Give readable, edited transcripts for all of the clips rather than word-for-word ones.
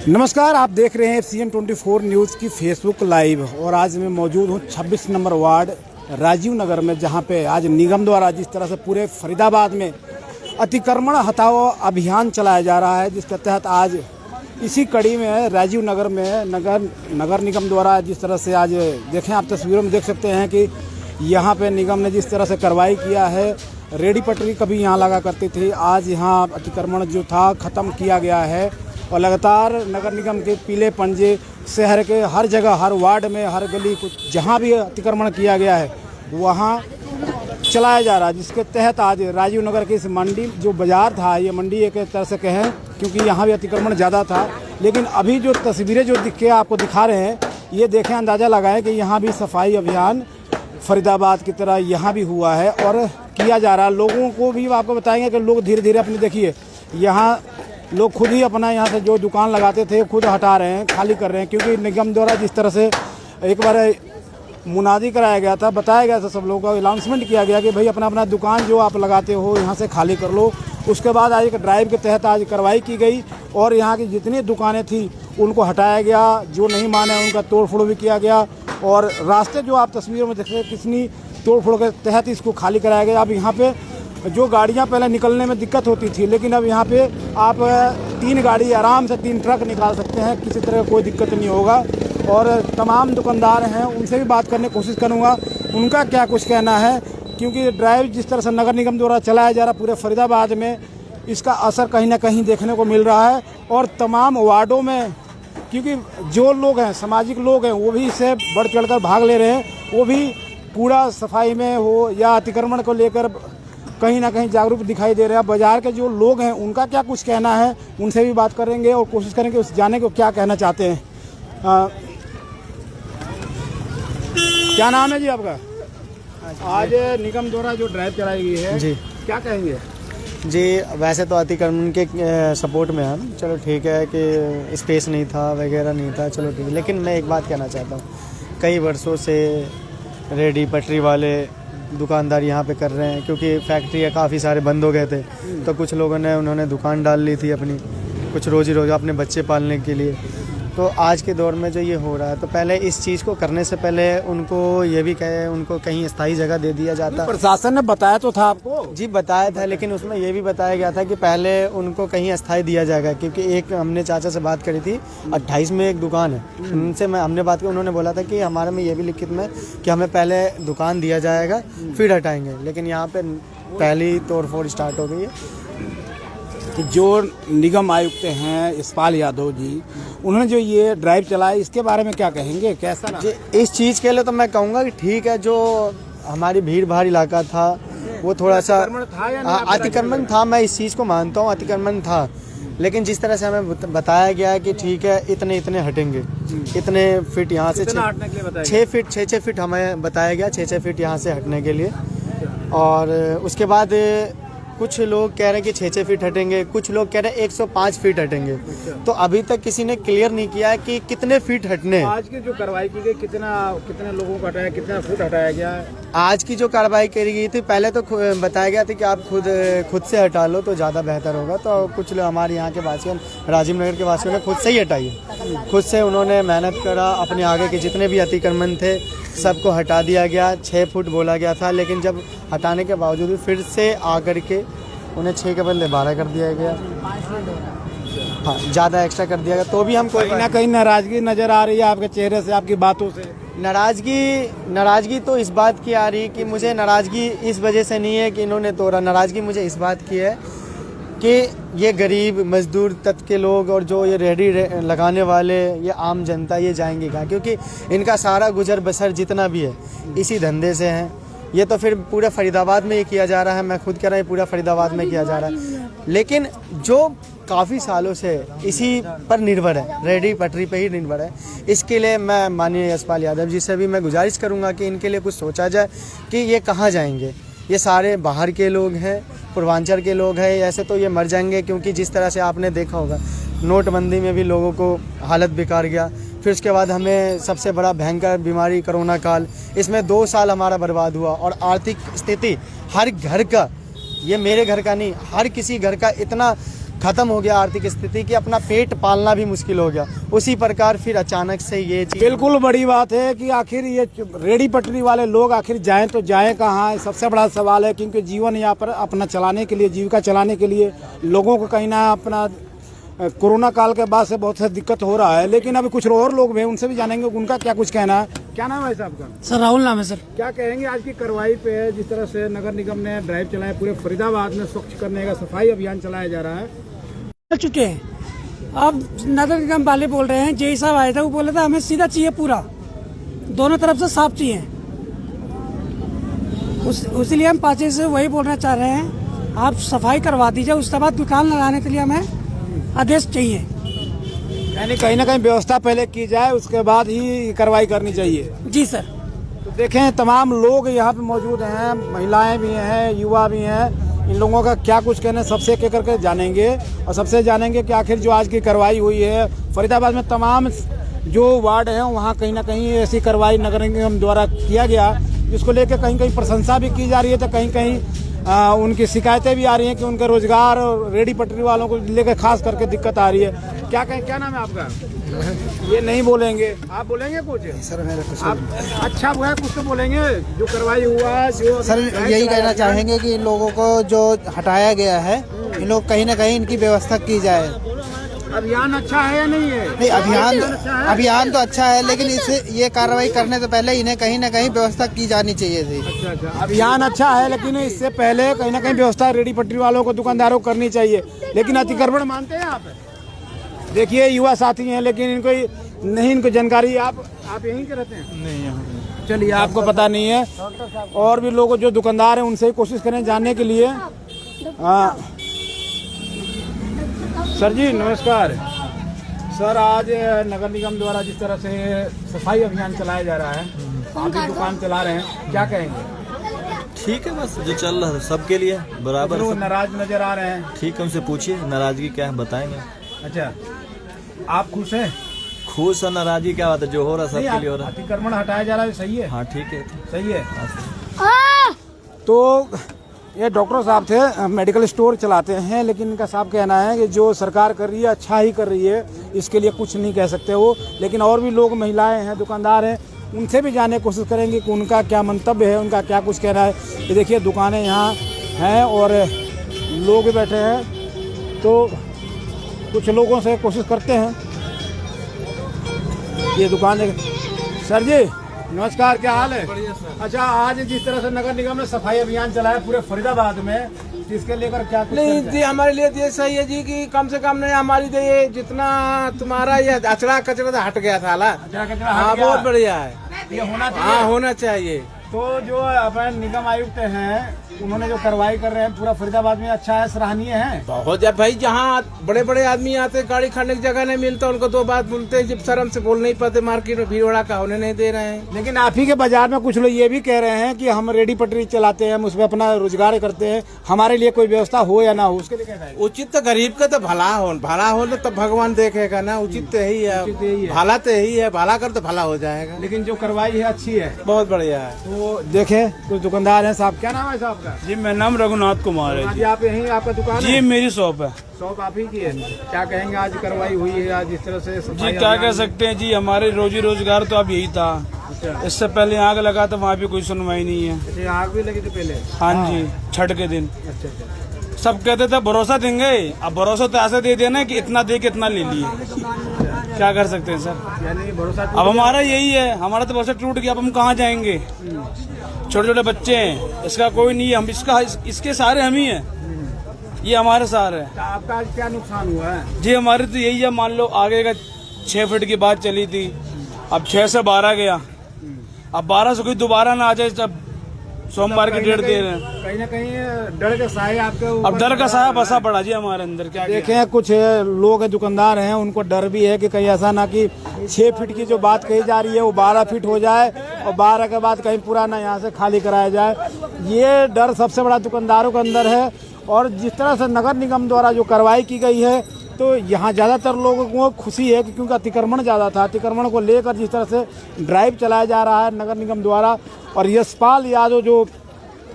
नमस्कार, आप देख रहे हैं CN24 न्यूज़ की फेसबुक लाइव। और आज मैं मौजूद हूं 26 नंबर वार्ड राजीव नगर में, जहां पे आज निगम द्वारा जिस तरह से पूरे फरीदाबाद में अतिक्रमण हटाओ अभियान चलाया जा रहा है, जिसके तहत आज इसी कड़ी में राजीव नगर में नगर निगम द्वारा जिस तरह से आज देखें, आप तस्वीरों में देख सकते हैं कि यहाँ पे निगम ने जिस तरह से कार्रवाई किया है। रेडी पटरी कभी यहाँ लगा करती थी, आज यहाँ अतिक्रमण जो था ख़त्म किया गया है। और लगातार नगर निगम के पीले पंजे शहर के हर जगह, हर वार्ड में, हर गली, कुछ जहाँ भी अतिक्रमण किया गया है वहाँ चलाया जा रहा है। जिसके तहत आज राजीव नगर की इस मंडी जो बाज़ार था, ये मंडी एक तरह से कहें, क्योंकि यहाँ भी अतिक्रमण ज़्यादा था। लेकिन अभी जो तस्वीरें जो आपको दिखा रहे हैं, ये देखें, अंदाज़ा लगाएं कि यहाँ भी सफाई अभियान फरीदाबाद की तरह यहाँ भी हुआ है और किया जा रहा है। लोगों को भी आपको बताएंगे कि लोग धीरे धीरे अपनी, देखिए यहाँ लोग खुद ही अपना यहाँ से जो दुकान लगाते थे खुद हटा रहे हैं, खाली कर रहे हैं। क्योंकि निगम द्वारा जिस तरह से एक बार मुनादी कराया गया था, बताया गया था, सब लोगों को अनाउंसमेंट किया गया कि भाई अपना अपना दुकान जो आप लगाते हो यहाँ से खाली कर लो। उसके बाद आज एक ड्राइव के तहत आज कार्रवाई की गई और यहाँ की जितनी दुकानें थी उनको हटाया गया। जो नहीं माने उनका तोड़ फोड़ भी किया गया। और रास्ते जो आप तस्वीरों में देख रहे हैं, कितनी तोड़ फोड़ के तहत इसको खाली कराया गया। अब यहाँ पे जो गाड़ियाँ पहले निकलने में दिक्कत होती थी, लेकिन अब यहाँ पे आप 3 गाड़ी आराम से, 3 ट्रक निकाल सकते हैं, किसी तरह कोई दिक्कत नहीं होगा। और तमाम दुकानदार हैं, उनसे भी बात करने की कोशिश करूँगा, उनका क्या कुछ कहना है। क्योंकि ड्राइव जिस तरह से नगर निगम द्वारा चलाया जा रहा पूरे फरीदाबाद में, इसका असर कहीं ना कहीं देखने को मिल रहा है। और तमाम वार्डों में, क्योंकि जो लोग हैं, सामाजिक लोग हैं, वो भी इससे बढ़ चढ़कर भाग ले रहे हैं। वो भी कूड़ा सफाई में हो या अतिक्रमण को लेकर कहीं ना कहीं जागरूक दिखाई दे रहे हैं। बाज़ार के जो लोग हैं उनका क्या कुछ कहना है, उनसे भी बात करेंगे और कोशिश करेंगे उस जाने को क्या कहना चाहते हैं। क्या नाम है जी आपका? आज निगम द्वारा जो ड्राइव चलाई गई है जी, क्या कहेंगे जी? वैसे तो अतिक्रमण के सपोर्ट में हम, चलो ठीक है कि स्पेस नहीं था वगैरह नहीं था, चलो ठीक है। लेकिन मैं एक बात कहना चाहता हूँ, कई वर्षों से रेडी पटरी वाले दुकानदार यहाँ पे कर रहे हैं, क्योंकि फैक्ट्री काफ़ी सारे बंद हो गए थे। तो कुछ लोगों ने उन्होंने दुकान डाल ली थी अपनी, कुछ रोज़ी रोज़गार अपने बच्चे पालने के लिए। तो आज के दौर में जो ये हो रहा है, तो पहले इस चीज़ को करने से पहले उनको ये भी कहे, उनको कहीं स्थायी जगह दे दिया जाता। प्रशासन ने बताया तो था आपको? जी बताया था, लेकिन उसमें ये भी बताया गया था कि पहले उनको कहीं स्थायी दिया जाएगा। क्योंकि एक हमने चाचा से बात करी थी, 28 में एक दुकान है, उनसे हमने बात की, उन्होंने बोला था कि हमारे में ये भी लिखित में कि हमें पहले दुकान दिया जाएगा फिर हटाएंगे। लेकिन यहाँ पे पहली तोड़ फोड़ स्टार्ट हो गई है। जो निगम आयुक्त हैं यशपाल यादव जी, उन्होंने जो ये ड्राइव चलाई, इसके बारे में क्या कहेंगे, कैसा लगा? जी, इस चीज़ के लिए तो मैं कहूँगा कि ठीक है, जो हमारी भीड़ भाड़ इलाका था वो थोड़ा सा अतिक्रमण था, मैं इस चीज़ को मानता हूँ, अतिक्रमण था। लेकिन जिस तरह से हमें बताया गया है कि ठीक है इतने इतने हटेंगे, इतने फीट यहाँ से 6 फीट हमें बताया गया, 6 फीट यहाँ से हटने के लिए। और उसके बाद कुछ लोग कह रहे हैं कि 6 फीट हटेंगे, कुछ लोग कह रहे हैं 105 फीट हटेंगे। तो अभी तक किसी ने क्लियर नहीं किया है कि कितने फीट हटने। आज की जो कार्रवाई की गई, कितने लोगों को हटाया, कितना फुट हटाया गया है? आज की जो कार्रवाई करी गई थी, पहले तो बताया गया था कि आप खुद से हटा लो तो ज़्यादा बेहतर होगा। तो कुछ हमारे यहाँ के वासियों, राजीव नगर के वासियों ने खुद से ही हटाई है। खुद से उन्होंने मेहनत करा, अपने आगे के जितने भी अतिक्रमण थे सबको हटा दिया गया। 6 फुट बोला गया था, लेकिन जब हटाने के बावजूद भी फिर से आकर के उन्हें 6 के बदले 12 कर दिया गया। हाँ, ज़्यादा एक्स्ट्रा कर दिया गया। तो भी हम कहीं ना कहीं नाराज़गी नज़र आ रही है आपके चेहरे से, आपकी बातों से। नाराज़गी तो इस बात की आ रही है कि मुझे नाराज़गी इस वजह से नहीं है कि इन्होंने तोड़ा। नाराज़गी मुझे इस बात की है कि ये गरीब मजदूर तबके के लोग और जो ये रेहड़ी लगाने वाले, ये आम जनता, ये जाएंगे कहाँ? क्योंकि इनका सारा गुजर बसर जितना भी है इसी धंधे से है। ये तो फिर पूरे फरीदाबाद में ही किया जा रहा है, मैं खुद कह रहा हूँ पूरा फरीदाबाद में किया जा रहा है। लेकिन जो काफ़ी सालों से इसी पर निर्भर है, रेहड़ी पटरी पे ही निर्भर है, इसके लिए मैं माननीय यशपाल यादव जी से भी मैं गुजारिश करूँगा कि इनके लिए कुछ सोचा जाए कि ये कहाँ जाएंगे। ये सारे बाहर के लोग हैं, पूर्वांचल के लोग हैं, ऐसे तो ये मर जाएंगे। क्योंकि जिस तरह से आपने देखा होगा, नोटबंदी में भी लोगों को हालत बिगाड़ गया। फिर उसके बाद हमें सबसे बड़ा भयंकर बीमारी कोरोना काल, इसमें 2 साल हमारा बर्बाद हुआ। और आर्थिक स्थिति हर घर का, ये मेरे घर का नहीं, हर किसी घर का इतना ख़त्म हो गया आर्थिक स्थिति कि अपना पेट पालना भी मुश्किल हो गया। उसी प्रकार फिर अचानक से ये चीज़ बिल्कुल बड़ी बात है कि आखिर ये रेडी पटरी वाले लोग आखिर जाएं तो जाएं कहाँ, सबसे बड़ा सवाल है। क्योंकि जीवन यहाँ पर अपना चलाने के लिए, जीविका चलाने के लिए लोगों को कहीं ना अपना कोरोना काल के बाद से बहुत सा दिक्कत हो रहा है। लेकिन अभी कुछ और लोग भी, उनसे भी जानेंगे उनका क्या कुछ कहना है। क्या नाम है साहब का? सर राहुल नाम है सर। क्या कहेंगे आज की कार्रवाई पे, जिस तरह से नगर निगम ने ड्राइव चलाया, पूरे फरीदाबाद में स्वच्छ करने का सफाई अभियान चलाया जा रहा है? चल चुके हैं। अब नगर निगम वाले बोल रहे हैं, जेई साहब आए थे, वो बोले थे हमें सीधा चाहिए, पूरा दोनों तरफ से साफ चाहिए। उसीलिए हम पाचे से वही बोलना चाह रहे हैं, आप सफाई करवा दीजिए, उसके बाद दुकान लगाने के लिए हमें आदेश चाहिए। यानी कहीं ना कहीं व्यवस्था पहले की जाए, उसके बाद ही कार्रवाई करनी चाहिए। जी सर। तो देखें तमाम लोग यहाँ पे मौजूद हैं, महिलाएं भी हैं, युवा भी हैं। इन लोगों का क्या कुछ कहना है सबसे एक करके जानेंगे, और सबसे जानेंगे कि आखिर जो आज की कार्रवाई हुई है फरीदाबाद में तमाम जो वार्ड हैं वहाँ कहीं ना कहीं ऐसी कार्रवाई नगर निगम द्वारा किया गया, जिसको लेकर कहीं कहीं प्रशंसा भी की जा रही है, तो कहीं कहीं उनकी शिकायतें भी आ रही हैं कि उनके रोजगार और रेडी पटरी वालों को लेकर खास करके दिक्कत आ रही है। क्या कहें, क्या नाम है आपका? ये नहीं बोलेंगे, आप बोलेंगे कुछ? सर मेरा कुछ आप अच्छा हुआ है, कुछ तो बोलेंगे। जो कार्रवाई हुआ जो सर यही कहना चाहेंगे कि इन लोगों को जो हटाया गया है, इन लोग कहीं ना कहीं इनकी व्यवस्था की जाए। अभियान अच्छा है या नहीं है? नहीं, अभियान तो अच्छा है, लेकिन इसे ये कार्रवाई करने से पहले इन्हें कहीं ना कहीं व्यवस्था की जानी चाहिए थी। अच्छा, अभियान अच्छा है, लेकिन इससे पहले कहीं ना कहीं व्यवस्था रेडी पटरी वालों को, दुकानदारों को करनी चाहिए। लेकिन अतिक्रमण मानते हैं आप? देखिए युवा साथी हैं, लेकिन इनको नहीं, इनको जानकारी। आप यहीं के रहते हैं? नहीं, चलिए, आपको पता नहीं है। और भी लोग जो दुकानदार हैं उनसे ही कोशिश करें जानने के लिए। सर जी नमस्कार। सर आज नगर निगम द्वारा जिस तरह से सफाई अभियान चलाया जा रहा है, आप भी दुकान चला रहे हैं, क्या कहेंगे? ठीक है, बस जो चल रहा है सबके लिए बराबर। लोग नाराज नजर आ रहे हैं। ठीक है, उनसे पूछिए नाराजगी क्या है, बताएंगे। अच्छा, आप खुश हैं? खुश और नाराजगी क्या बात है, जो हो रहा है सबके लिए हो रहा है। अतिक्रमण हटाया जा रहा है, सही है? हाँ ठीक है, सही है। हाँ, तो ये डॉक्टर साहब थे, मेडिकल स्टोर चलाते हैं, लेकिन इनका साफ कहना है कि जो सरकार कर रही है अच्छा ही कर रही है, इसके लिए कुछ नहीं कह सकते वो। लेकिन और भी लोग, महिलाएं हैं, दुकानदार हैं, उनसे भी जानने की कोशिश करेंगे कि उनका क्या मंतव्य है, उनका क्या कुछ कहना है। ये देखिए दुकानें यहाँ हैं और लोग भी बैठे हैं, तो कुछ लोगों से कोशिश करते हैं। ये दुकान है। सर जी नमस्कार, क्या हाल है? अच्छा, आज जिस तरह से नगर निगम ने सफाई अभियान चलाया पूरे फरीदाबाद में, इसके लेकर क्या कुछ नहीं जी, हमारे लिए ये सही है जी कि कम से कम नहीं, हमारी तो ये जितना तुम्हारा ये अचड़ा कचरा तो हट गया था। हाँ बहुत बढ़िया है, ये होना चाहिए। हाँ होना चाहिए। तो जो अपने निगम आयुक्त हैं उन्होंने जो कार्रवाई कर रहे हैं पूरा फरीदाबाद में, अच्छा है, सराहनीय है। बहुत जब भाई जहाँ बड़े बड़े आदमी आते, गाड़ी खड़ने की जगह नहीं मिलता, उनको दो बात बोलते हैं, जब शर्म से बोल नहीं पाते, मार्केट में भीड़ का होने नहीं दे रहे हैं। लेकिन आप ही के बाजार में कुछ लोग ये भी कह रहे हैं कि हम रेडी पटरी चलाते हैं, हम उसमें अपना रोजगार करते हैं, हमारे लिए कोई व्यवस्था हो या ना हो, उसके लिए क्या है? उचित तो गरीब का तो भला हो तो भगवान देखेगा ना। उचित तो यही है, भला तो यही है, भला कर तो भला हो जाएगा। लेकिन जो कार्रवाई है अच्छी है, बहुत बढ़िया है। तो देखें कुछ दुकानदार हैं। साहब क्या नाम है साहब का? जी मेरा नाम रघुनाथ कुमार है जी। आप यहीं आपका दुकान जी है? मेरी शॉप है। शॉप आप ही की है। क्या कहेंगे, आज कार्रवाई हुई है, आज जिस तरह से जी क्या कह सकते हैं जी, हमारे रोजी रोजगार तो अब यही था। इससे पहले आग लगा तो वहाँ भी कोई सुनवाई नहीं है। अच्छा, आग भी लगी थी पहले? हाँ जी, छठ के दिन। अच्छा। सब कहते थे भरोसा देंगे, अब भरोसा तो ऐसे दे देना कि इतना दे के इतना ले लिए। क्या कर सकते हैं सर, यानी भरोसा अब हमारा यही है, हमारा तो भरोसा टूट गया, अब हम कहाँ जाएंगे? छोटे छोटे बच्चे हैं, इसका कोई नहीं है, हम इसके सहारे हम ही हैं, ये हमारे सहारे है। आपका आज क्या नुकसान हुआ है? जी हमारी तो यही है, मान लो आगे का 6 फीट की बात चली थी, अब 6 से 12 गया, अब 12 से कोई दोबारा ना आ जाए, जब सोमवार की डेट दे रहे हैं। कहीं ना कहीं डर का साया आपके अब डर का साया बसा पड़ा जी हमारे अंदर। क्या देखें, कुछ लोग दुकानदार हैं, उनको डर भी है कि कहीं ऐसा ना कि 6 फीट की जो बात कही जा रही है वो 12 फीट हो जाए, और 12 के बाद कहीं पूरा ना यहाँ से खाली कराया जाए। ये डर सबसे बड़ा दुकानदारों के अंदर है। और जिस तरह से नगर निगम द्वारा जो कार्रवाई की गई है, तो यहाँ ज़्यादातर लोगों को खुशी है कि क्योंकि अतिक्रमण ज़्यादा था, अतिक्रमण को लेकर जिस तरह से ड्राइव चलाया जा रहा है नगर निगम द्वारा, और यशपाल यादव जो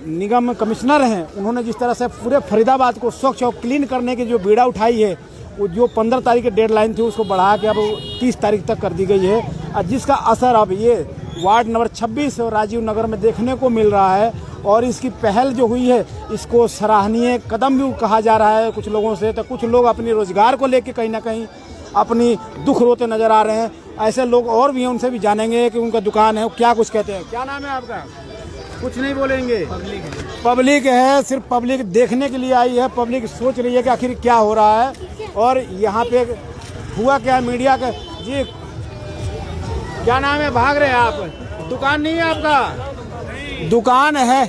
निगम कमिश्नर हैं, उन्होंने जिस तरह से पूरे फरीदाबाद को स्वच्छ और क्लीन करने की जो बीड़ा उठाई है, वो जो 15 तारीख की डेडलाइन थी उसको बढ़ा के अब 30 तारीख तक कर दी गई है, और जिसका असर अब ये वार्ड नंबर 26 और राजीव नगर में देखने को मिल रहा है। और इसकी पहल जो हुई है, इसको सराहनीय कदम भी कहा जा रहा है कुछ लोगों से। तो कुछ लोग अपने रोजगार को लेकर कहीं ना कहीं अपनी दुख रोते नजर आ रहे हैं। ऐसे लोग और भी हैं, उनसे भी जानेंगे कि उनका दुकान है, वो क्या कुछ कहते हैं। क्या नाम है आपका? कुछ नहीं बोलेंगे। पब्लिक है, सिर्फ पब्लिक देखने के लिए आई है। पब्लिक सोच रही है कि आखिर क्या हो रहा है और यहाँ पे हुआ क्या। मीडिया का जी क्या नाम है? भाग रहे हैं आप? दुकान नहीं है आपका? दुकान है,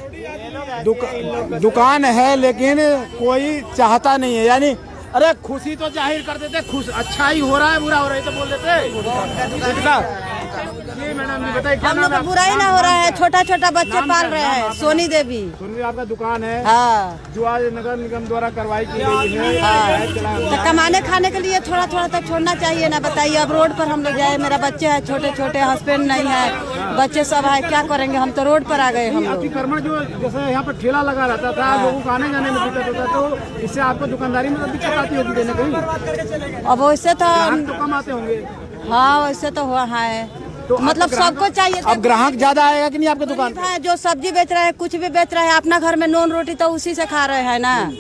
दुकान है लेकिन कोई चाहता नहीं है। यानी अरे खुशी तो जाहिर कर देते, खुश अच्छा ही हो रहा है बुरा हो रहा है तो बोल देते। जी मैडम जी बताइए क्या हम नाम लोग है? बुरा ही ना हो रहा है, छोटा छोटा बच्चे पाल रहे हैं। सोनी देवी। सोनी आपका दुकान है? हाँ। जो आज नगर निगम द्वारा कार्रवाई की गई है, तो कमाने खाने के लिए थोड़ा थोड़ा तो छोड़ना चाहिए ना। बताइए अब रोड पर हम लोग जाए, मेरा बच्चे है छोटे छोटे, हस्बैंड नहीं है, बच्चे सब है, क्या करेंगे? हम तो रोड पर आ गए हम लोग। अतिक्रमण जो जैसे यहाँ पर ठेला लगा रहता था, लोगों को आने जाने में दिक्कत होता, तो इससे आपको दुकानदारी में तो दिक्कत आती होगी कहीं ना कहीं? अब वैसे तो ग्राहक तो कम आते होंगे। हाँ वैसे तो हुआ है, तो मतलब सबको चाहिए। अब ग्राहक ज्यादा आएगा कि नहीं आपके दुकान पे? है जो सब्जी बेच रहे हैं, कुछ भी बेच रहे हैं, अपना घर में नॉन रोटी तो उसी से खा रहे हैं ना।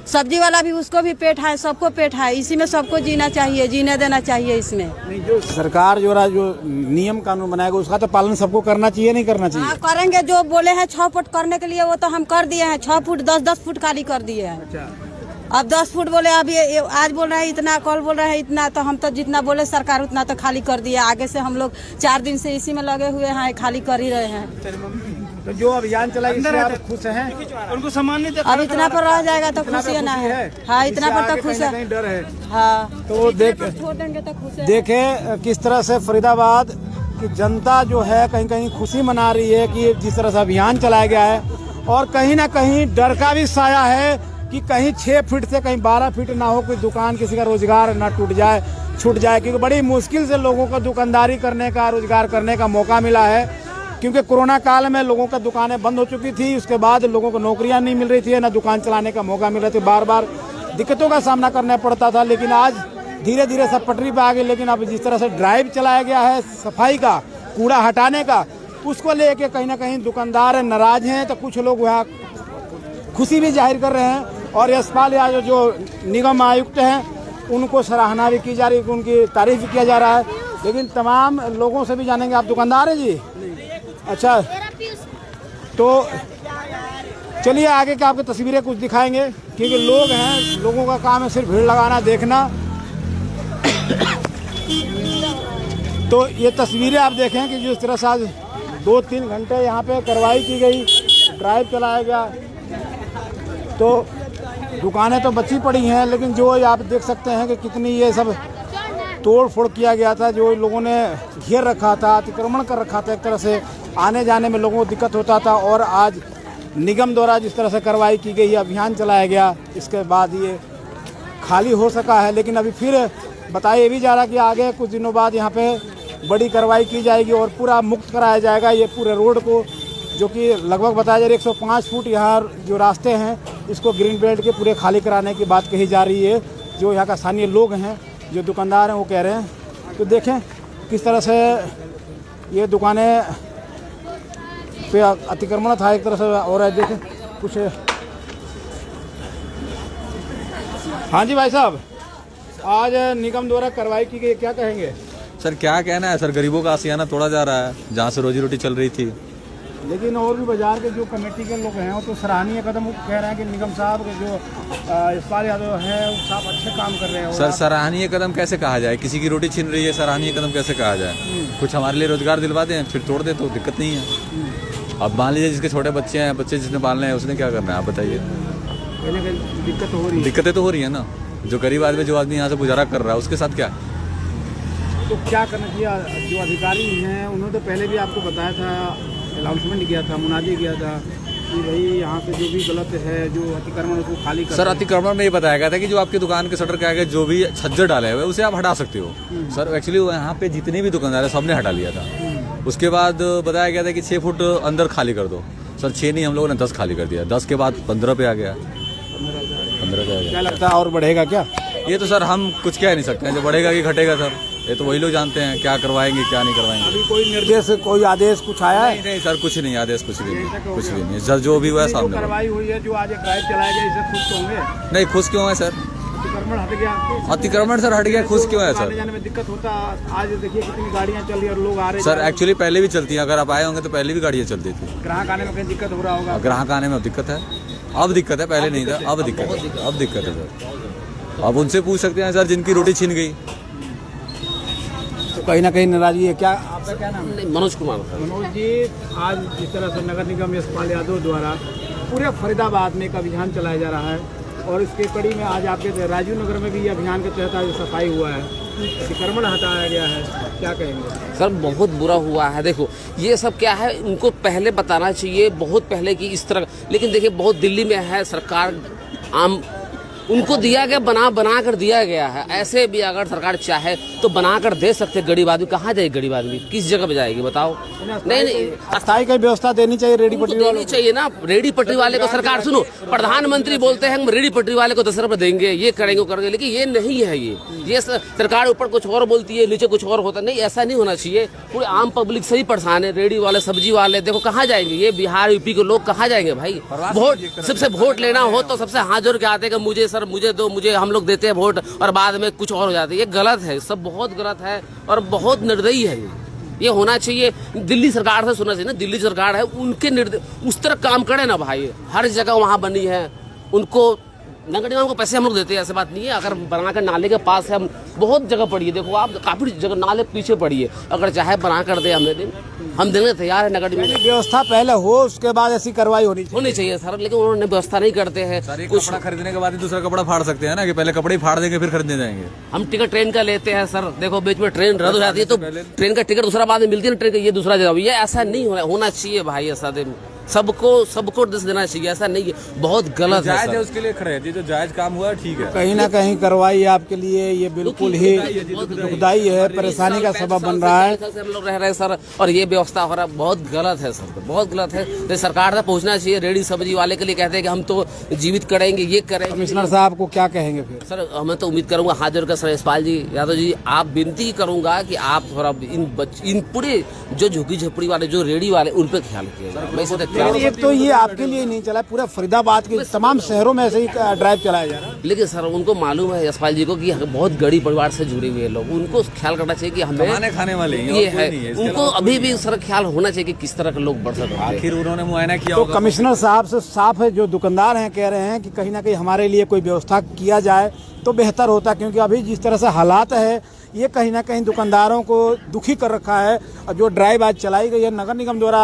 सब्जी वाला भी, उसको भी पेट है, सबको पेट है, इसी में सबको जीना चाहिए, जीने देना चाहिए इसमें। नहीं, जो सरकार जो नियम कानून बनाएगा उसका तो पालन सबको करना चाहिए, नहीं करना चाहिए? हाँ करेंगे, जो बोले हैं 6 फुट करने के लिए वो तो हम कर दिए हैं। 6 फुट 10-10 फुट खाली कर दिए हैं। अच्छा। अब 10 फुट बोले, अभी आज बोल रहे हैं इतना, कल बोल रहे हैं इतना, तो हम तो जितना बोले सरकार उतना तो खाली कर दिया। आगे से हम लोग 4 दिन से इसी में लगे हुए हैं, खाली कर ही रहे हैं। तो जो अभियान चला इससे आप खुश हैं? उनको सम्मान नहीं अब इतना पर रह जाएगा तो खुशी है ना है। हाँ इतना पर तो खुश है, डर है। हाँ तो छोड़ देंगे तो खुश है। देखे किस तरह से फरीदाबाद की जनता जो है कहीं कहीं खुशी मना रही है कि जिस तरह से अभियान चलाया गया है, और कहीं ना कहीं डर का भी साया है कि कहीं 6 फीट से कहीं 12 फीट ना हो, कोई दुकान किसी का रोजगार ना छूट जाए, क्योंकि बड़ी मुश्किल से लोगों को दुकानदारी करने का, रोजगार करने का मौका मिला है। क्योंकि कोरोना काल में लोगों का दुकानें बंद हो चुकी थी, उसके बाद लोगों को नौकरियां नहीं मिल रही थी, ना दुकान चलाने का मौका मिल रहा था, बार बार दिक्कतों का सामना करना पड़ता था। लेकिन आज धीरे धीरे सब पटरी पे आ गए। लेकिन अब जिस तरह से ड्राइव चलाया गया है सफाई का, कूड़ा हटाने का, उसको लेके कहीं ना कहीं दुकानदार नाराज हैं, तो कुछ लोग वहाँ खुशी भी जाहिर कर रहे हैं। और यशपाल यादव जो निगम आयुक्त हैं, उनको सराहना भी की जा रही है, उनकी तारीफ भी किया जा रहा है। लेकिन तमाम लोगों से भी जानेंगे। आप दुकानदार हैं जी? अच्छा, तो चलिए आगे के आपकी तस्वीरें कुछ दिखाएंगे, क्योंकि लोग हैं, लोगों का काम है सिर्फ भीड़ लगाना, देखना। तो ये तस्वीरें आप देखें कि जिस तरह से आज 2-3 घंटे यहाँ पे कार्रवाई की गई, ड्राइव चलाया गया, तो दुकानें तो बची पड़ी हैं, लेकिन जो आप देख सकते हैं कि कितनी ये सब तोड़ फोड़ किया गया था। जो लोगों ने घेर रखा था, अतिक्रमण कर रखा था, एक तरह से आने जाने में लोगों को दिक्कत होता था। और आज निगम द्वारा जिस तरह से कार्रवाई की गई, अभियान चलाया गया, इसके बाद ये खाली हो सका है। लेकिन अभी फिर बताया ये भी जा रहा कि आगे कुछ दिनों बाद यहाँ पे बड़ी कार्रवाई की जाएगी और पूरा मुक्त कराया जाएगा ये पूरे रोड को, जो कि लगभग बताया जा रहा है 105 फुट यहाँ जो रास्ते हैं, इसको ग्रीन बेल्ट के पूरे खाली कराने की बात कही जा रही है। जो यहाँ का स्थानीय लोग हैं, जो दुकानदार हैं, वो कह रहे हैं। तो देखें किस तरह से ये दुकानें पे अतिक्रमण था एक तरह से। और देखें कुछ। हाँ जी भाई साहब, आज निगम द्वारा कार्रवाई की गई, क्या कहेंगे? सर क्या कहना है सर, गरीबों का आशियाना तोड़ा जा रहा है, जहाँ से रोजी रोटी चल रही थी। लेकिन और भी बाजार के जो कमेटी के लोग हैं, वो तो सराहनीय कदम कह रहे हैं कि निगम साहब के जो यशपाल यादव है, वो साहब अच्छे काम कर रहे हैं। सर सराहनीय कदम कैसे कहा जाए? किसी की रोटी छीन रही है, सराहनीय कदम कैसे कहा जाए? कुछ हमारे लिए रोजगार दिलवा दें, फिर तोड़ दे तो दिक्कत नहीं है। अब मान लीजिए जिसके छोटे बच्चे हैं, बच्चे जिसने पालने हैं, उसने क्या करना है आप बताइए? दिक्कत हो रही है। दिक्कतें तो हो रही है ना। जो गरीब आदमी, जो आदमी यहाँ से गुजारा कर रहा है, उसके साथ क्या? तो क्या करना चाहिए? जो अधिकारी हैं उन्होंने तो पहले भी आपको बताया था, अनाउंसमेंट किया था, मुनादी किया था कि भाई यहाँ पे जो भी गलत है, जो अतिक्रमण, उसको खाली कर। सर अतिक्रमण में ये बताया गया था कि जो आपकी दुकान के शटर के आगे जो भी छज्जर डाले हुए उसे आप हटा सकते हो। सर एक्चुअली यहाँ पे जितने भी दुकानदार है सबने हटा लिया था। उसके बाद बताया गया था कि 6 फुट अंदर खाली कर दो। सर 6 नहीं, हम लोगों ने 10 खाली कर दिया। 10 के बाद 15 पे आ गया, 15 पे आ क्या गया। लगता है और बढ़ेगा क्या? ये तो सर हम कुछ कह नहीं सकते हैं, जो बढ़ेगा कि घटेगा सर, ये तो वही लोग जानते हैं क्या करवाएंगे क्या नहीं करवाएंगे। अभी कोई निर्देश, कोई आदेश कुछ आया है? नहीं सर, कुछ नहीं, आदेश कुछ भी नहीं, कुछ भी नहीं सर, जो भी हुआ है सामने हुआ। कार्रवाई हुई है, जो आज एक ड्राइव चलाया गया, इससे खुश तो होंगे? नहीं, खुश क्यों है सर? अतिक्रमण हट गया, अतिक्रमण सर हट गया, खुश क्यों है आने सर? जाने में दिक्कत होता। आज देखिए कितनी गाड़ियां चल रही और लोग आ रहे सर एक्चुअली पहले भी चलती हैं, अगर आप आए होंगे तो पहले भी गाड़ियाँ चलती थी। ग्राहक आने में कहीं दिक्कत हो रहा होगा? ग्राहक आने में दिक्कत है, अब दिक्कत है, पहले नहीं था, अब दिक्कत है, अब दिक्कत है सर। अब उनसे पूछ सकते हैं सर जिनकी रोटी छीन गई। तो कहीं ना कहीं नाराजगी है। क्या आपका क्या नाम है? मनोज कुमार। मनोज जी, आज जिस तरह से नगर निगम यशपाल यादव द्वारा पूरे फरीदाबाद में एक अभियान चलाया जा रहा है और इसके कड़ी में आज आपके राजीव नगर में भी ये अभियान के तहत आज सफाई हुआ है, अतिक्रमण हटाया गया है, क्या कहेंगे? सर बहुत बुरा हुआ है। देखो ये सब क्या है, उनको पहले बताना चाहिए, बहुत पहले की इस तरह। लेकिन देखिए बहुत दिल्ली में है सरकार, आम उनको दिया गया, बना कर दिया गया है। ऐसे भी अगर सरकार चाहे तो बना कर दे सकते। गरीब आदमी कहाँ जाएगी? गरीब आदमी किस जगह पे जाएगी बताओ? नहीं, अस्थायी की व्यवस्था देनी चाहिए रेडी पटरी वालों देनी चाहिए ना। रेडी पटरी वाले को सरकार, सुनो, प्रधानमंत्री बोलते हैं हम रेडी पटरी वाले को 10 रुपए देंगे, ये करेंगे वो करेंगे, लेकिन ये नहीं है। ये सरकार ऊपर कुछ और बोलती है, नीचे कुछ और होता नहीं, ऐसा नहीं होना चाहिए। पूरे आम पब्लिक से ही परेशान है। रेडी वाले, सब्जी वाले, देखो कहाँ जाएंगे? ये बिहार यूपी के लोग कहाँ जाएंगे भाई? वोट सबसे वोट लेना हो तो सबसे हाथ जोड़ के आते हैं कि मुझे सर मुझे दो, मुझे, हम लोग देते हैं वोट और बाद में कुछ और हो जाता है। ये गलत है, सब बहुत गलत है और बहुत निर्दयी है। ये होना चाहिए, दिल्ली सरकार से सुनना चाहिए ना। दिल्ली सरकार है, उनके निर्देश उस तरह काम करे ना भाई। हर जगह वहाँ बनी है, उनको नगर निगम को पैसे हम लोग देते हैं, ऐसी बात नहीं है। अगर बनाकर नाले के पास है, हम बहुत जगह पड़ी है, देखो आप काफी जगह नाले पीछे पड़ी है। अगर चाहे बना कर दे हम देने तैयार है। नगर निगम व्यवस्था पहले हो, उसके बाद ऐसी कार्रवाई होनी चाहिए सर, लेकिन उन्होंने व्यवस्था नहीं करते हैं। कुछ कपड़ा खरीदने के बाद ही दूसरा कपड़ा फाड़ सकते हैं ना, कि पहले कपड़े ही फाड़ देंगे फिर खरीदने जाएंगे। हम टिकट ट्रेन का लेते हैं सर, देखो बीच में ट्रेन रद्द हो जाती है तो ट्रेन का टिकट दूसरा बाद में मिलती है ना, ट्रेन का ये दूसरा जगह। ये ऐसा नहीं होना चाहिए भाई, ऐसा सबको दस देना चाहिए, ऐसा नहीं है। बहुत गलत है सर। उसके लिए खड़े हैं, जो जायज काम हुआ है ठीक है। कहीं ना कहीं कार्रवाई आपके लिए ये बिल्कुल ही दुखदायी है, परेशानी का सबब बन रहा है। हम लोग रह रहे हैं सर और ये व्यवस्था हो रहा है, बहुत गलत है सर, बहुत गलत है। तो सरकार तक पहुंचना चाहिए। रेडी सब्जी वाले के लिए कहते हैं कि हम तो जीवित करेंगे, ये करेंगे। कमिश्नर साहब को क्या कहेंगे फिर? सर मैं तो उम्मीद करूंगा हाथ जोड़कर सर यशपाल जी यादव जी, आप विनती करूंगा कि आप थोड़ा इन पूरे जो झुग्गी झोपड़ी वाले, जो रेडी वाले, उन पर ख्याल किया। ये तो ये आपके लिए नहीं चला, पूरा फरीदाबाद के तमाम शहरों में ऐसे ही ड्राइव चलाया जा रहा है। लेकिन सर उनको मालूम है यशपाल जी को कि बहुत गरीब परिवार से जुड़े हुए लोग, उनको ख्याल करना चाहिए कि हमें खाने वाले ये है। उनको अभी भी सर ख्याल होना चाहिए कि किस तरह के लोग बढ़ सकते हैं। आखिर उन्होंने मुआयना किया तो कमिश्नर साहब से साफ है, जो दुकानदार हैं कह रहे हैं कि कहीं ना कहीं हमारे लिए कोई व्यवस्था किया जाए तो बेहतर होता, क्योंकि अभी जिस तरह से हालात है ये कहीं ना कहीं दुकानदारों को दुखी कर रखा है। और जो ड्राइव आज चलाई गई है नगर निगम द्वारा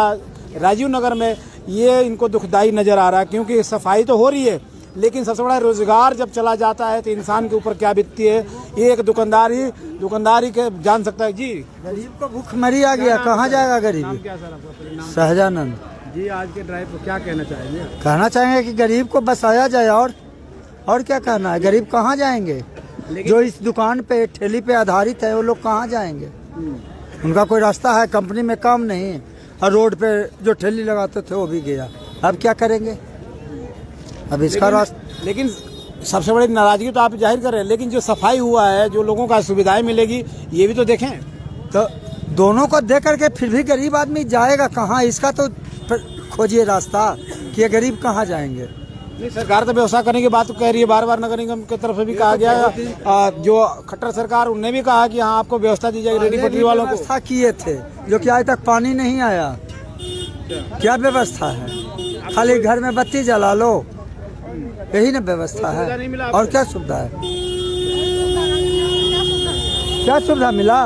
राजीव नगर में, ये इनको दुखदाई नज़र आ रहा है, क्योंकि सफाई तो हो रही है लेकिन सबसे बड़ा रोजगार जब चला जाता है तो इंसान के ऊपर क्या बीतती है, ये एक दुकानदारी के जान सकता है। जी, गरीब को भूखमरी आ गया, कहाँ जाएगा गरीब? क्या सर आपका? सहजानंद जी, आज के ड्राइव को क्या कहना चाहेंगे? कहना चाहेंगे कि गरीब को बसाया जाए, और क्या कहना है? गरीब कहाँ जाएंगे? जो इस दुकान पे ठेली पे आधारित है वो लोग कहाँ जाएंगे? उनका कोई रास्ता है? कंपनी में काम नहीं, और रोड पे जो ठेली लगाते थे वो भी गया। अब क्या करेंगे? अब इसका रास्ता। लेकिन सबसे बड़ी नाराजगी तो आप जाहिर कर रहे हैं, लेकिन जो सफाई हुआ है, जो लोगों का सुविधाएं मिलेगी, ये भी तो देखें। तो दोनों को दे करके फिर भी गरीब आदमी जाएगा कहाँ? इसका तो खोजिए रास्ता कि ये गरीब कहाँ जाएंगे। नहीं, सरकार तो व्यवस्था करने की बात तो कह रही है, बार बार नगर निगम की तरफ से भी कहा गया। जो खट्टर सरकार, उनने भी कहा कि हाँ आपको व्यवस्था दी जाएगी रेडी पटरी वालों को। व्यवस्था किए थे, जो कि आज तक पानी नहीं आया। क्या व्यवस्था है? खाली घर में बत्ती जला लो, यही ना व्यवस्था है। और क्या सुविधा है? क्या सुविधा मिला?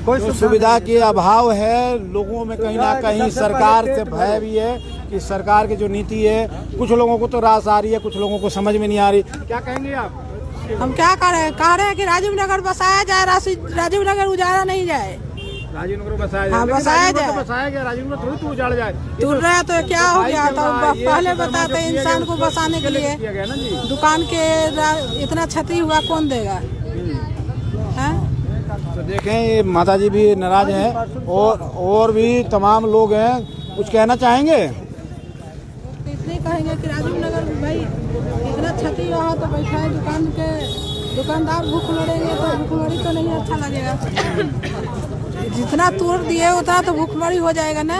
कोई सुविधा के अभाव है लोगों में। कहीं ना कहीं सरकार से भय भी है कि सरकार की जो नीति है, कुछ लोगों को तो रास आ रही है, कुछ लोगों को समझ में नहीं आ रही। क्या कहेंगे आप? हम क्या करें? कह रहे हैं कि राजीव नगर बसाया जाए, राजीव नगर उजाड़ा नहीं जाए। राजीव नगर बसाया जाए? हाँ, बसाया जाए। बसाया गया, राजीव नगर थोड़ी तो उजाड़ जाए। टूट रहा तो क्या हो गया? तो पहले बताते इंसान को बसाने के लिए। दुकान के इतना क्षति हुआ कौन देगा? तो देखें, ये माताजी भी नाराज हैं और भी तमाम लोग हैं कुछ कहना चाहेंगे? इतने कहेंगे कि राजीव नगर में भाई इतना क्षति रहा तो बैठा है दुकानदार भूख लड़ेंगे तो भूखमरी तो नहीं अच्छा लगेगा। जितना तोड़ दिए उतना तो भूखमरी हो जाएगा ना,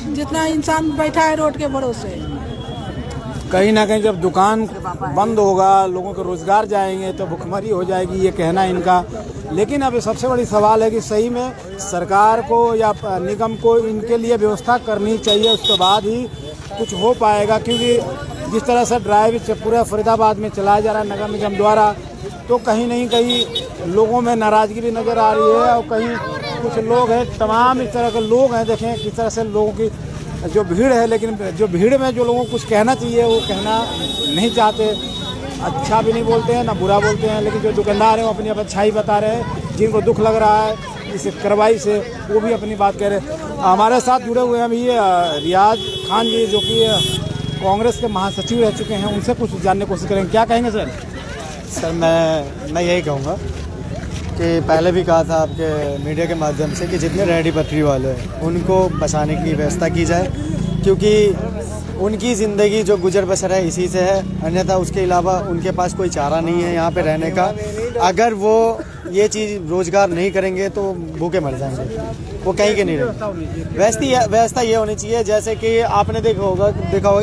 जितना इंसान बैठा है रोड के भरोसे। कहीं ना कहीं जब दुकान बंद होगा, लोगों के रोजगार जाएंगे तो भुखमरी हो जाएगी, ये कहना है इनका। लेकिन अब सबसे बड़ी सवाल है कि सही में सरकार को या निगम को इनके लिए व्यवस्था करनी चाहिए, उसके बाद ही कुछ हो पाएगा। क्योंकि जिस तरह से ड्राइव पूरे फरीदाबाद में चलाया जा रहा है नगर निगम द्वारा, तो कहीं नहीं कहीं लोगों में नाराज़गी भी नज़र आ रही है। और कहीं कुछ लोग हैं, तमाम इस तरह के लोग हैं, देखें किस तरह से लोगों की जो भीड़ है, लेकिन जो भीड़ में जो लोगों को कुछ कहना चाहिए वो कहना नहीं चाहते। अच्छा भी नहीं बोलते हैं ना बुरा बोलते हैं, लेकिन जो दुकानदार हैं वो अपनी अच्छाई बता रहे हैं। जिनको दुख लग रहा है इस कार्रवाई से वो भी अपनी बात कह रहे हैं। हमारे साथ जुड़े हुए हैं अभी रियाज खान जी, जो कि कांग्रेस के महासचिव रह चुके हैं, उनसे कुछ जानने की कोशिश करेंगे। क्या कहेंगे सर? सर मैं यही कहूँगा कि पहले भी कहा था आपके मीडिया के माध्यम से कि जितने रेहड़ी पटरी वाले हैं उनको बसाने की व्यवस्था की जाए, क्योंकि उनकी ज़िंदगी जो गुजर बसर है इसी से है। अन्यथा उसके अलावा उनके पास कोई चारा नहीं है यहाँ पे रहने का। अगर वो ये चीज़ रोज़गार नहीं करेंगे तो भूखे मर जाएंगे, वो कहीं के नहीं रहेंगे। व्यवस्था ये होनी चाहिए, जैसे कि आपने देखा होगा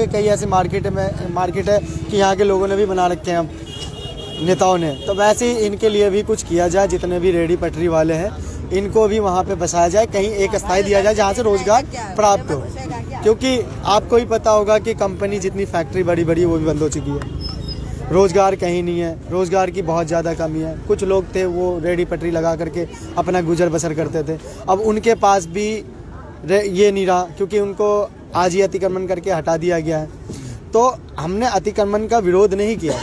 कई ऐसे मार्केट है कि यहाँ के लोगों ने भी बना रखे हैं नेताओं ने, तो वैसे ही इनके लिए भी कुछ किया जाए। जितने भी रेहड़ी पटरी वाले हैं इनको भी वहाँ पे बसाया जाए, कहीं एक स्थायी दिया जाए जहाँ से रोज़गार प्राप्त हो। क्योंकि आपको ही पता होगा कि कंपनी जितनी फैक्ट्री बड़ी बड़ी वो भी बंद हो चुकी है, रोज़गार कहीं नहीं है, रोज़गार की बहुत ज़्यादा कमी है। कुछ लोग थे वो रेहड़ी पटरी लगा करके अपना गुजर बसर करते थे, अब उनके पास भी ये नहीं रहा, क्योंकि उनको आज ही अतिक्रमण करके हटा दिया गया है। तो हमने अतिक्रमण का विरोध नहीं किया,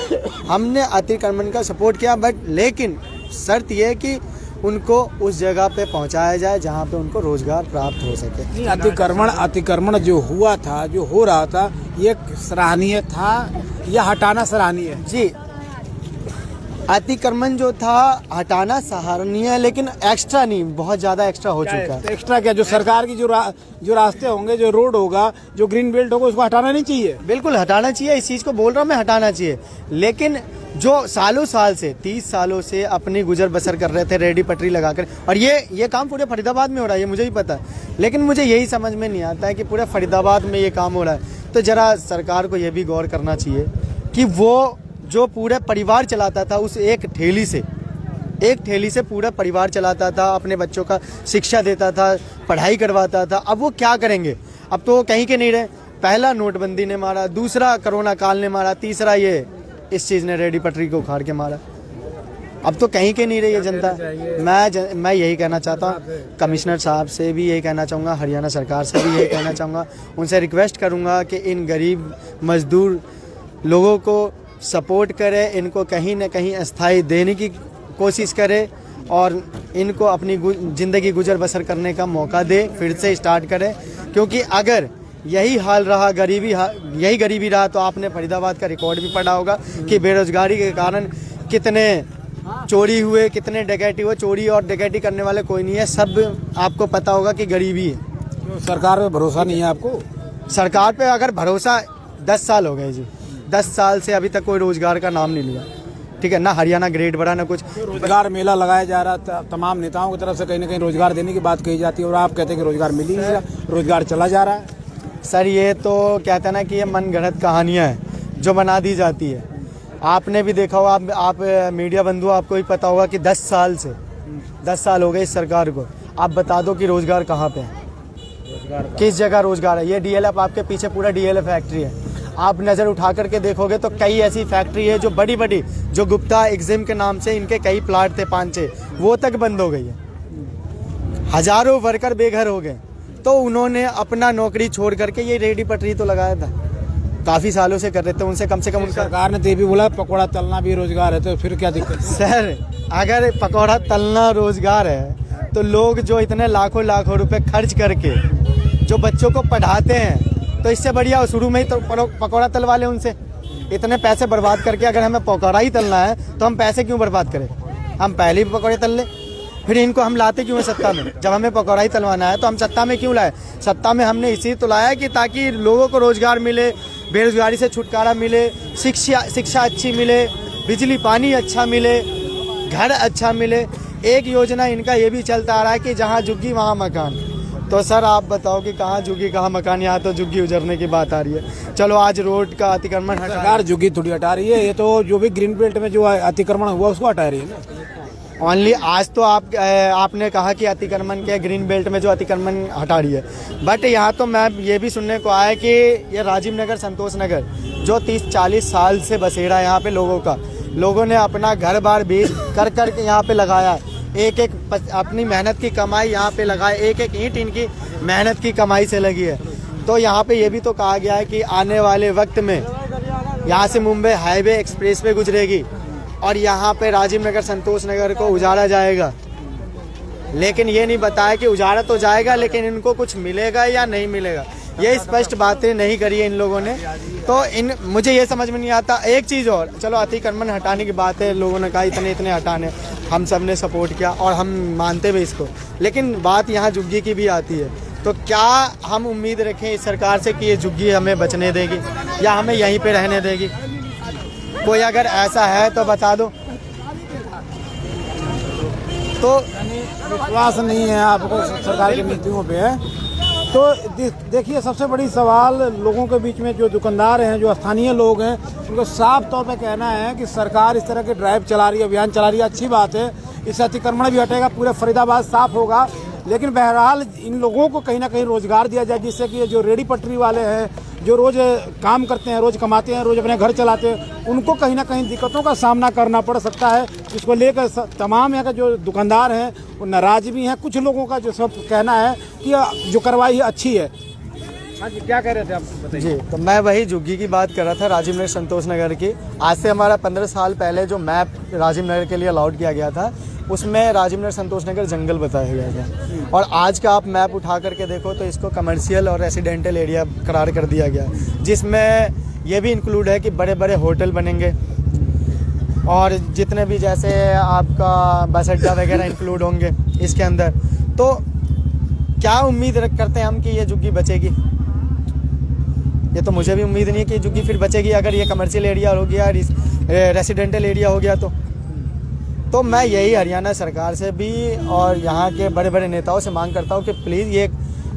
हमने अतिक्रमण का सपोर्ट किया, बट लेकिन शर्त यह है कि उनको उस जगह पे पहुंचाया जाए जहां पे उनको रोजगार प्राप्त हो सके। अतिक्रमण जो हुआ था, जो हो रहा था, ये सराहनीय था या हटाना सराहनीय? जी, अतिक्रमण जो था हटाना सराहनीय है, लेकिन एक्स्ट्रा नहीं, बहुत ज़्यादा एक्स्ट्रा हो चुका है। एक्स्ट्रा क्या? जो सरकार की जो रास्ते होंगे, जो रोड होगा, जो ग्रीन बेल्ट होगा, उसको हटाना नहीं चाहिए? बिल्कुल हटाना चाहिए, इस चीज़ को बोल रहा हूँ मैं, हटाना चाहिए। लेकिन जो सालों साल से 30 सालों से अपनी गुजर बसर कर रहे थे रेहड़ी पटरी लगाकर, और ये काम पूरे फरीदाबाद में हो रहा है, ये मुझे भी पता है, लेकिन मुझे यही समझ में नहीं आता है कि पूरे फरीदाबाद में ये काम हो रहा है। तो ज़रा सरकार को ये भी गौर करना चाहिए कि वो जो पूरे परिवार चलाता था, उस एक ठेली से पूरा परिवार चलाता था, अपने बच्चों का शिक्षा देता था, पढ़ाई करवाता था, अब वो क्या करेंगे? अब तो कहीं के नहीं रहे। पहला नोटबंदी ने मारा, दूसरा कोरोना काल ने मारा, तीसरा ये इस चीज़ ने रेहड़ी पटरी को उखाड़ के मारा। अब तो कहीं के नहीं रही है जनता। मैं यही कहना चाहता हूँ, कमिश्नर साहब से भी यही कहना चाहूँगा, हरियाणा सरकार से भी यही कहना चाहूँगा, उनसे रिक्वेस्ट करूँगा कि इन गरीब मजदूर लोगों को सपोर्ट करे, इनको कहीं ना कहीं अस्थाई देने की कोशिश करे और इनको अपनी ज़िंदगी गुजर बसर करने का मौका दे, फिर से स्टार्ट करे। क्योंकि अगर यही हाल रहा, यही गरीबी रहा, तो आपने फरीदाबाद का रिकॉर्ड भी पढ़ा होगा कि बेरोजगारी के कारण कितने चोरी हुए, कितने डकैती हुए। चोरी और डकैती करने वाले कोई नहीं है, सब आपको पता होगा कि गरीबी है। तो सरकार पे भरोसा नहीं है आपको? सरकार पे अगर भरोसा, 10 साल हो गए जी, 10 साल से अभी तक कोई रोजगार का नाम नहीं लिया, ठीक है ना? हरियाणा ग्रेड बढ़ा ना कुछ। रोजगार मेला लगाया जा रहा था, तमाम नेताओं की तरफ से कहीं ना कहीं रोजगार देने की बात कही जाती है, और आप कहते हैं कि रोजगार मिल ही नहीं रहा, रोजगार चला जा रहा है। सर ये तो कहते हैं ना कि ये मन गढ़ंत कहानियाँ हैं जो बना दी जाती है। आपने भी देखा होगा, आप मीडिया बंधु, आपको भी पता होगा कि 10 साल हो गए इस सरकार को। आप बता दो कि रोजगार कहाँ पे है, किस जगह रोजगार है? ये डीएलएफ आपके पीछे पूरा डीएलएफ फैक्ट्री है। आप नज़र उठा करके देखोगे तो कई ऐसी फैक्ट्री है जो बड़ी बड़ी, जो गुप्ता एग्जिम के नाम से इनके कई प्लाट थे 5-6, वो तक बंद हो गई है। हजारों वर्कर बेघर हो गए, तो उन्होंने अपना नौकरी छोड़ करके ये रेहड़ी पटरी तो लगाया था, काफ़ी सालों से कर रहे थे, उनसे कम से कम सरकार ने तो ये भी बोला पकौड़ा तलना भी रोजगार है, तो फिर क्या दिक्कत? सर अगर पकौड़ा तलना रोजगार है तो लोग जो इतने लाखों रुपए खर्च करके जो बच्चों को पढ़ाते हैं, तो इससे बढ़िया शुरू में ही तो पकौड़ा तलवा लें उनसे। इतने पैसे बर्बाद करके अगर हमें पकौड़ा ही तलना है तो हम पैसे क्यों बर्बाद करें? हम पहले भी पकौड़े तल लें। फिर इनको हम लाते क्यों हैं सत्ता में? जब हमें पकौड़ा ही तलवाना है तो हम सत्ता में क्यों लाए? सत्ता में हमने इसी तो लाया कि ताकि लोगों को रोजगार मिले, बेरोजगारी से छुटकारा मिले, शिक्षा अच्छी मिले, बिजली पानी अच्छा मिले, घर अच्छा मिले। एक योजना इनका ये भी चलता आ रहा है कि जहाँ झुग्गी वहाँ मकान। तो सर आप बताओ कि कहाँ झुग्गी कहाँ मकान? यहाँ तो झुग्गी उजरने की बात आ रही है। चलो आज रोड का अतिक्रमण सरकार झुग्गी थोड़ी हटा रही है, ये तो जो भी ग्रीन बेल्ट में जो अतिक्रमण हुआ उसको हटा रही है ना। ओनली आज तो आपने कहा कि अतिक्रमण के ग्रीन बेल्ट में जो अतिक्रमण हटा रही है, बट यहाँ तो मैं ये भी सुनने को आया कि ये राजीव नगर, संतोष नगर जो 30-40 साल से बसेरा है यहाँ पे लोगों ने अपना घर बार बेच कर के यहाँ पे लगाया, एक अपनी मेहनत की कमाई यहाँ पे लगाए, एक ईंट इनकी मेहनत की कमाई से लगी है। तो यहाँ पे ये भी तो कहा गया है कि आने वाले वक्त में यहाँ से मुंबई हाईवे एक्सप्रेस वे गुजरेगी और यहाँ पे राजीव नगर, संतोष नगर को उजाड़ा जाएगा। लेकिन ये नहीं बताया कि उजाड़ा तो जाएगा लेकिन इनको कुछ मिलेगा या नहीं मिलेगा, ये स्पष्ट बातें नहीं करी है इन लोगों ने। तो मुझे ये समझ में नहीं आता। एक चीज़ और, चलो अतिक्रमण हटाने की बात है, लोगों ने कहा इतने हटाने, हम सब ने सपोर्ट किया और हम मानते भी इसको, लेकिन बात यहाँ झुग्गी की भी आती है। तो क्या हम उम्मीद रखें इस सरकार से कि ये झुग्गी हमें बचने देगी या हमें यहीं पे रहने देगी? कोई अगर ऐसा है तो बता दो। तो विश्वास नहीं है आपको सरकार की नीतियों पे है। तो देखिए, सबसे बड़ी सवाल लोगों के बीच में जो दुकानदार हैं, जो स्थानीय लोग हैं, उनको साफ तौर पे कहना है कि सरकार इस तरह के ड्राइव चला रही है, अभियान चला रही है, अच्छी बात है, इससे अतिक्रमण भी हटेगा, पूरे फरीदाबाद साफ होगा। लेकिन बहरहाल इन लोगों को कहीं ना कहीं रोजगार दिया जाए, जिससे कि जो रेडी पटरी वाले हैं, जो रोज काम करते हैं, रोज कमाते हैं, रोज अपने घर चलाते हैं, उनको कहीं ना कहीं दिक्कतों का सामना करना पड़ सकता है। इसको लेकर तमाम यहाँ के जो दुकानदार हैं वो नाराज भी हैं। कुछ लोगों का जो सब कहना है कि जो कार्रवाई अच्छी है। हाँ जी, क्या कह रहे थे आप बताइए? जी, तो मैं वही झुग्गी की बात कर रहा था, राजीव नगर, संतोष नगर की। आज से हमारा 15 साल पहले जो मैप राजीव नगर के लिए अलॉट किया गया था, उसमें राजीव नगर, संतोष नगर जंगल बताया गया था। और आज का आप मैप उठा करके देखो तो इसको कमर्शियल और रेसिडेंटल एरिया करार कर दिया गया, जिसमें ये भी इंक्लूड है कि बड़े बड़े होटल बनेंगे और जितने भी जैसे आपका बस अड्डा वगैरह इंक्लूड होंगे इसके अंदर। तो क्या उम्मीद करते हैं हम कि ये झुग्गी बचेगी? ये तो मुझे भी उम्मीद नहीं है कि झुग्गी फिर बचेगी अगर ये कमर्शियल एरिया हो गया, रेसिडेंटल एरिया हो गया। तो मैं यही हरियाणा सरकार से भी और यहाँ के बड़े बड़े नेताओं से मांग करता हूँ कि प्लीज़ ये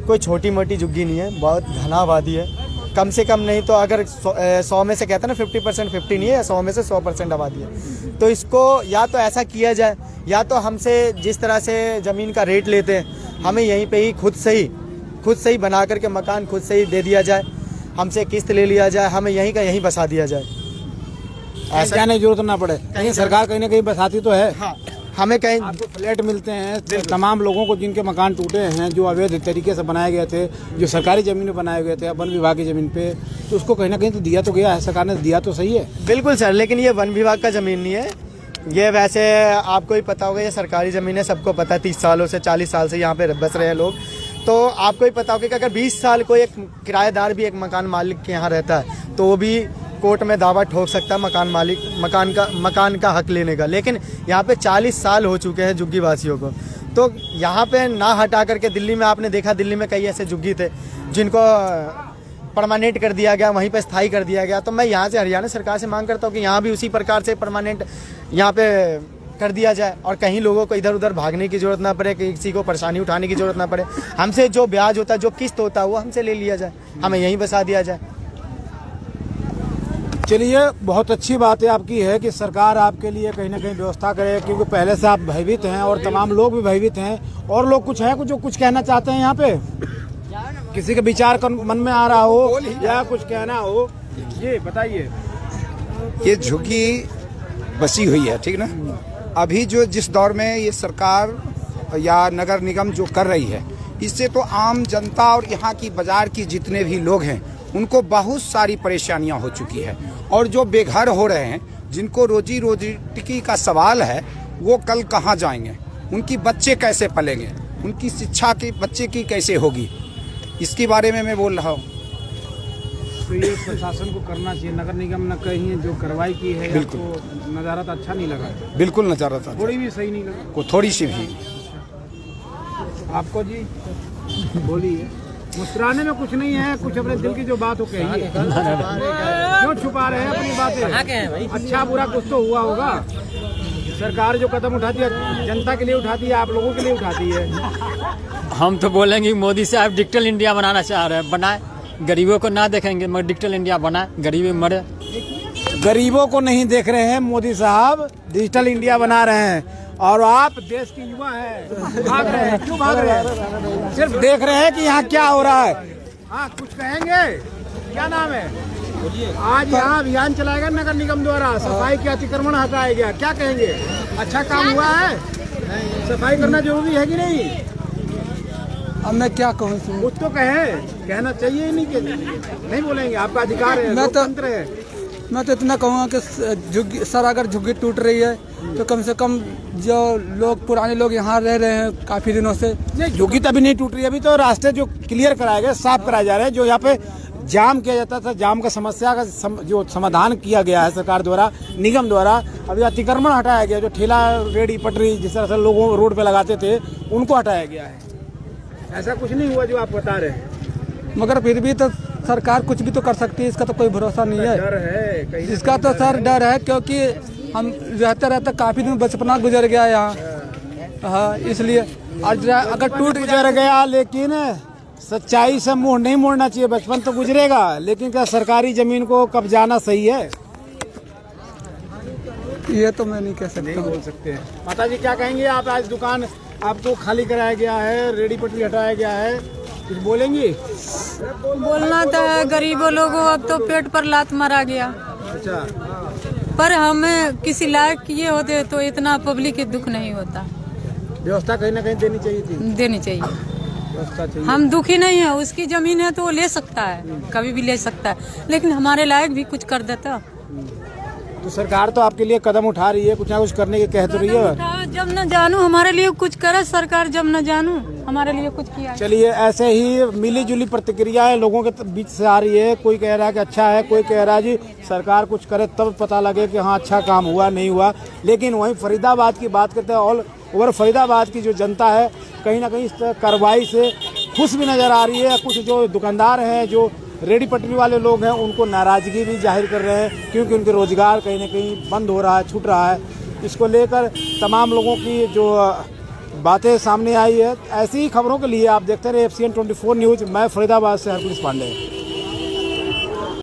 कोई छोटी मोटी झुग्गी नहीं है, बहुत घना आबादी है। कम से कम नहीं तो अगर 100 में से कहते हैं ना 50% 50 नहीं है, 100 में से 100% आबादी है। तो इसको या तो ऐसा किया जाए, या तो हमसे जिस तरह से ज़मीन का रेट लेते हैं हमें यहीं पे ही खुद से ही बना करके मकान खुद से ही दे दिया जाए, हमसे किस्त ले लिया जाए, हमें यहीं का यहीं बसा दिया जाए। ऐसा जाने की जरूरत ना पड़े, कहीं सरकार कहीं ना कहीं बसाती तो है। हाँ, हमें कहीं आपको फ्लैट मिलते हैं तमाम लोगों को जिनके मकान टूटे हैं, जो अवैध तरीके से बनाए गए थे, जो सरकारी ज़मीन में बनाए गए थे, वन विभाग की ज़मीन पे, तो उसको कहीं ना कहीं तो दिया तो गया है, सरकार ने दिया तो सही है। बिल्कुल सर, लेकिन ये वन विभाग का ज़मीन नहीं है, ये वैसे आपको ही पता होगा ये सरकारी ज़मीन है, सबको पता है। 30 सालों से 40 साल से यहाँ पे बस रहे हैं लोग, तो आपको ही पता होगा कि अगर 20 साल को एक किराएदार भी एक मकान मालिक के यहाँ रहता है तो वो भी कोर्ट में दावा ठोक सकता है मकान मालिक मकान का हक लेने का। लेकिन यहाँ पे 40 साल हो चुके हैं झुग्गी वासियों को, तो यहाँ पे ना हटा करके दिल्ली में आपने देखा, दिल्ली में कई ऐसे झुग्गी थे जिनको परमानेंट कर दिया गया, वहीं पे स्थायी कर दिया गया। तो मैं यहाँ से हरियाणा सरकार से मांग करता हूँ कि यहाँ भी उसी प्रकार से परमानेंट यहाँ पे कर दिया जाए और कहीं लोगों को इधर उधर भागने की ज़रूरत ना पड़े, किसी को परेशानी उठाने की ज़रूरत ना पड़े। हमसे जो ब्याज होता है, जो किस्त होता है, वो हमसे ले लिया जाए, हमें यहीं बसा दिया जाए। चलिए, बहुत अच्छी बात है आपकी है कि सरकार आपके लिए कहीं ना कहीं व्यवस्था करे, क्योंकि पहले से आप भयभीत हैं और तमाम लोग भी भयभीत हैं। और लोग कुछ हैं जो कुछ कहना चाहते हैं, यहाँ पे किसी के विचार मन में आ रहा हो या कुछ कहना हो, ये बताइए। ये झुग्गी बसी हुई है, ठीक ना। अभी जो जिस दौर में ये सरकार या नगर निगम जो कर रही है, इससे तो आम जनता और यहाँ की बाजार की जितने भी लोग हैं उनको बहुत सारी परेशानियां हो चुकी है। और जो बेघर हो रहे हैं, जिनको रोजी रोटी का सवाल है, वो कल कहाँ जाएंगे, उनकी बच्चे कैसे पलेंगे, उनकी शिक्षा की बच्चे की कैसे होगी, इसके बारे में मैं बोल रहा हूँ। तो ये प्रशासन को करना चाहिए, नगर निगम ने कहीं जो कार्रवाई की है, बिल्कुल नज़ारा तो अच्छा नहीं लगा, बिल्कुल नज़ारा था, थोड़ी भी सही नहीं लगा, थोड़ी सी भी। आपको जी बोलिए। मुस्कुराने में कुछ नहीं है, कुछ अपने दिल की जो बात हो कहिए। क्यों छुपा रहे हैं अपनी बातें? अच्छा बुरा कुछ तो हुआ होगा। सरकार जो कदम उठाती है जनता के लिए उठाती है, आप लोगों के लिए उठाती है। हम तो बोलेंगे मोदी साहब डिजिटल इंडिया बनाना चाह रहे हैं, बनाए। गरीबों को ना देखेंगे मगर डिजिटल इंडिया बनाए, गरीबी मरे। गरीबों को नहीं देख रहे हैं मोदी साहब, डिजिटल इंडिया बना रहे हैं। और आप देश के युवा हैं, भाग रहे हैं। क्यों भाग रहे हैं? सिर्फ देख रहे हैं कि यहाँ क्या हो रहा है। हाँ, कुछ कहेंगे? क्या नाम है? आज यहाँ अभियान चलाएगा नगर निगम द्वारा, सफाई के अतिक्रमण हटाया गया। क्या कहेंगे? अच्छा काम हुआ है? सफाई करना जरूरी है कि नहीं? अब मैं क्या कहूँ? कुछ तो कहें, कहना चाहिए ही नहीं कि नहीं बोलेंगे? आपका अधिकार है, लोकतंत्र है। मैं तो इतना कहूँगा कि सर अगर झुग्गी टूट रही है तो कम से कम जो लोग पुराने लोग यहाँ रह रहे हैं काफ़ी दिनों से, नहीं झुग्गी तो अभी नहीं टूट रही है। अभी तो रास्ते जो क्लियर कराए गए, साफ कराए जा रहे हैं। जो यहाँ पे जाम किया जाता था, जाम का समस्या का जो समाधान किया गया है सरकार द्वारा, निगम द्वारा, अभी अतिक्रमण हटाया गया। जो ठेला रेडी पटरी जिस तरह से लोगों रोड पे लगाते थे उनको हटाया गया है। ऐसा कुछ नहीं हुआ जो आप बता रहे हैं। मगर फिर भी तो सरकार कुछ भी तो कर सकती है, इसका तो कोई भरोसा नहीं है। डर है इसका तो सर डर है, क्योंकि हम रहते रहते काफ़ी दिन बचपना गुजर गया यहाँ। हाँ, इसलिए अगर टूट गुजर गया, लेकिन सच्चाई से मुंह नहीं मोड़ना चाहिए। बचपन तो गुजरेगा, लेकिन क्या सरकारी जमीन को कब्जाना सही है? ये तो मैं नहीं कह सकता। नहीं बोल सकते हैं। माता जी क्या कहेंगे? आप आज दुकान आपको खाली कराया गया है, रेडी पटरी हटाया गया है, कुछ बोलेंगी? बोलना तो है, गरीबों लोगों अब तो पेट पर लात मारा गया। अच्छा, पर हमें किसी लायक ये होते तो इतना पब्लिक के दुख नहीं होता। व्यवस्था कहीं ना कहीं देनी चाहिए थी। देनी चाहिए। व्यवस्था चाहिए। हम दुखी नहीं है, उसकी जमीन है तो वो ले सकता है, कभी भी ले सकता है, लेकिन हमारे लायक भी कुछ कर देता। तो सरकार तो आपके लिए कदम उठा रही है, कुछ ना कुछ करने की कह तो रही है। जब न जानू हमारे लिए कुछ करे सरकार, जब न जानू हमारे लिए कुछ किया। चलिए, ऐसे ही मिली जुली प्रतिक्रियाएं लोगों के बीच से आ रही है। कोई कह रहा है कि अच्छा है, कोई कह रहा है जी सरकार कुछ करे तब पता लगे कि हाँ अच्छा काम हुआ नहीं हुआ। लेकिन वहीं फरीदाबाद की बात करते हैं, ऑल ओवर फरीदाबाद की जो जनता है कहीं ना कहीं इस कार्रवाई से खुश भी नज़र आ रही है। कुछ जो दुकानदार हैं, जो रेडी पटरी वाले लोग हैं, उनको नाराज़गी भी जाहिर कर रहे हैं, क्योंकि उनके रोज़गार कहीं ना कहीं बंद हो रहा है, छूट रहा है। इसको लेकर तमाम लोगों की जो बातें सामने आई है। ऐसी ही खबरों के लिए आप देखते रहे FCN 24 न्यूज़। मैं फरीदाबाद से हरप्रीत पांडे।